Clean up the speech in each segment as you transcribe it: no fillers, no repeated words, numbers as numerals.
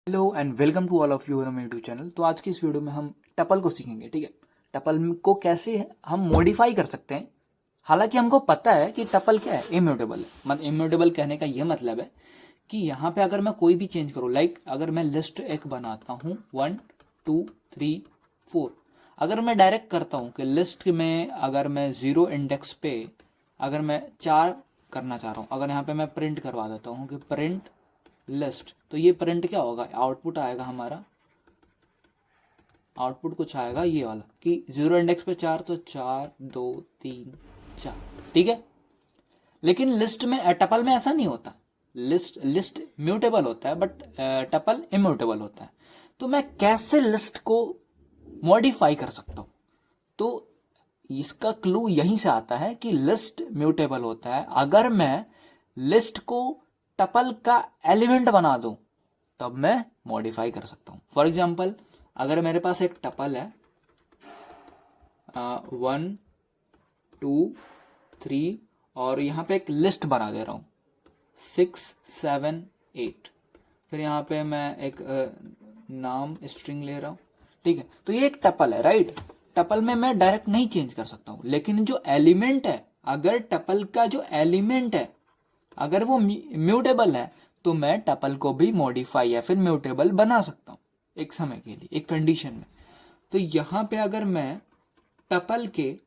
Hello and welcome to all of you on YouTube channel. तो आज की इस वीडियो में हम टपल को सीखेंगे। ठीक है, टपल को कैसे हम मॉडिफाई कर सकते हैं। हालांकि हमको पता है कि टपल क्या है, इम्यूटेबल है। मतलब इम्यूटेबल कहने का ये मतलब है कि यहाँ पे अगर मैं कोई भी चेंज करूँ, लाइक अगर मैं लिस्ट एक बनाता हूँ 1 2 3 4, अगर मैं डायरेक्ट करता हूँ कि लिस्ट में अगर मैं 0 इंडेक्स पे अगर मैं 4 करना चाह रहा हूँ, अगर यहाँ पे मैं प्रिंट करवा देता हूँ कि प्रिंट लिस्ट, तो ये प्रिंट क्या होगा, आउटपुट आएगा हमारा, आउटपुट कुछ आएगा ये वाला कि 0 इंडेक्स पे 4, तो 4 2 3 4। ठीक है, लेकिन लिस्ट में टपल में ऐसा नहीं होता। लिस्ट म्यूटेबल होता है बट टपल इम्यूटेबल होता है। तो मैं कैसे लिस्ट को मॉडिफाई कर सकता हूँ? तो इसका क्लू यहीं से आता है कि लिस्ट म्यूटेबल होता है अगर मैं लिस्ट को टपल का एलिमेंट बना दूं, तब मैं मॉडिफाई कर सकता हूं। फॉर एग्जाम्पल, अगर मेरे पास एक टपल है 1 2 3 और यहाँ पे एक लिस्ट बना दे रहा हूँ 6 7 8, फिर यहाँ पे मैं एक नाम स्ट्रिंग ले रहा हूँ। ठीक है, तो ये एक टपल है, राइट। टपल में मैं डायरेक्ट नहीं चेंज कर सकता हूँ, लेकिन जो एलिमेंट है, अगर टपल का जो एलिमेंट है अगर वो म्यूटेबल है, तो मैं टपल को भी मॉडिफाई या फिर म्यूटेबल बना सकता हूँ एक समय के लिए, एक कंडीशन में। तो यहाँ पे अगर मैं टपल के,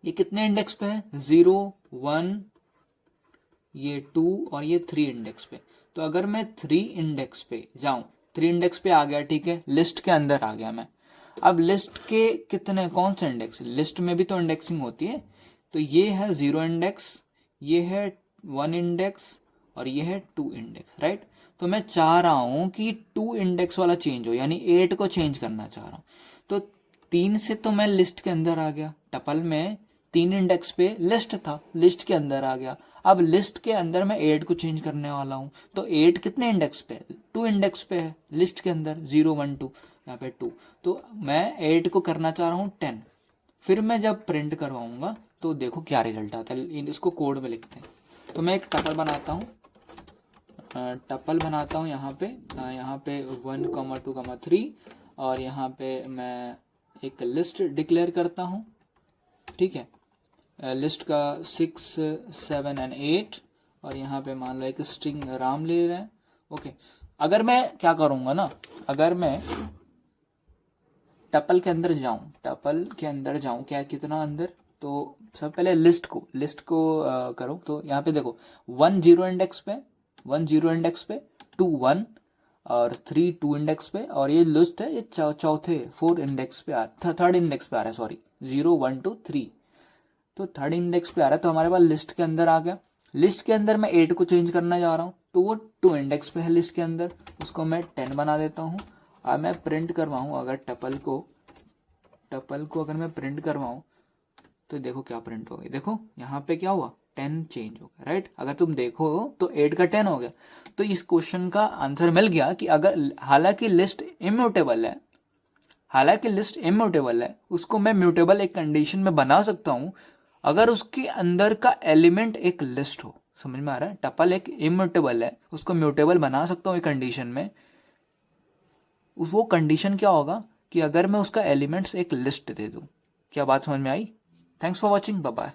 ये कितने इंडेक्स पे है, 0 1, ये 2 और ये 3 इंडेक्स पे। तो अगर मैं 3 इंडेक्स पे जाऊं, 3 इंडेक्स पे आ गया, ठीक है, लिस्ट के अंदर आ गया मैं। अब लिस्ट के कितने, कौन से इंडेक्स, लिस्ट में भी तो इंडेक्सिंग होती है। तो ये है 0 इंडेक्स, ये है 1 इंडेक्स और ये है 2 इंडेक्स, राइट। तो मैं चाह रहा हूं कि 2 इंडेक्स वाला चेंज हो, यानी 8 को चेंज करना चाह रहा हूं। तो 3 से तो मैं लिस्ट के अंदर आ गया, टपल में 3 इंडेक्स पे लिस्ट था, लिस्ट के अंदर आ गया। अब लिस्ट के अंदर मैं 8 को चेंज करने वाला हूँ, तो 8 कितने इंडेक्स पे, 2 इंडेक्स पे है लिस्ट के अंदर, 0 1 2, यहाँ पे 2। तो मैं 8 को करना चाह रहा हूँ 10। फिर मैं जब प्रिंट करवाऊंगा तो देखो क्या रिजल्ट आता है, इसको कोड में लिखते हैं। तो मैं एक टपल बनाता हूँ, यहाँ पे 1 2 3, और यहाँ पे मैं एक लिस्ट डिक्लेयर करता हूँ। ठीक है, लिस्ट का 6 7 एंड 8, और यहाँ पे मान लो एक स्ट्रिंग राम ले रहे हैं। ओके, अगर मैं क्या करूँगा ना, अगर मैं टपल के अंदर जाऊं, क्या कितना अंदर, तो सब पहले लिस्ट को करो। तो यहाँ पे देखो 1 0 इंडेक्स पे, 2 1 और 3 2 इंडेक्स पे, और ये लिस्ट है, ये चौथे 4 इंडेक्स पे थर्ड इंडेक्स पे आ रहा है, सॉरी 0 1 2 3। तो थर्ड इंडेक्स पे आ रहा है, तो हमारे पास लिस्ट के अंदर आ गया। लिस्ट के अंदर मैं 8 को चेंज करना जा रहा हूँ, तो वो 2 इंडेक्स पे है लिस्ट के अंदर, उसको मैं 10 बना देता हूँ। अब मैं प्रिंट करवाऊँ, अगर टपल को अगर मैं प्रिंट करवाऊँ, तो देखो क्या प्रिंट हो गया, देखो यहाँ पे क्या हुआ, 10 चेंज हो गया, राइट। अगर तुम देखो तो 8 का 10 हो गया। तो इस क्वेश्चन का आंसर मिल गया कि अगर हालांकि लिस्ट इम्यूटेबल है, उसको मैं म्यूटेबल एक कंडीशन में बना सकता हूँ अगर उसके अंदर का एलिमेंट एक लिस्ट हो। समझ में आ रहा है, टपल एक इम्यूटेबल है, उसको म्यूटेबल बना सकता हूँ एक कंडीशन में। वो कंडीशन क्या होगा कि अगर मैं उसका एलिमेंट्स एक लिस्ट दे दूं। क्या बात समझ में आई? Thanks for watching, bye bye.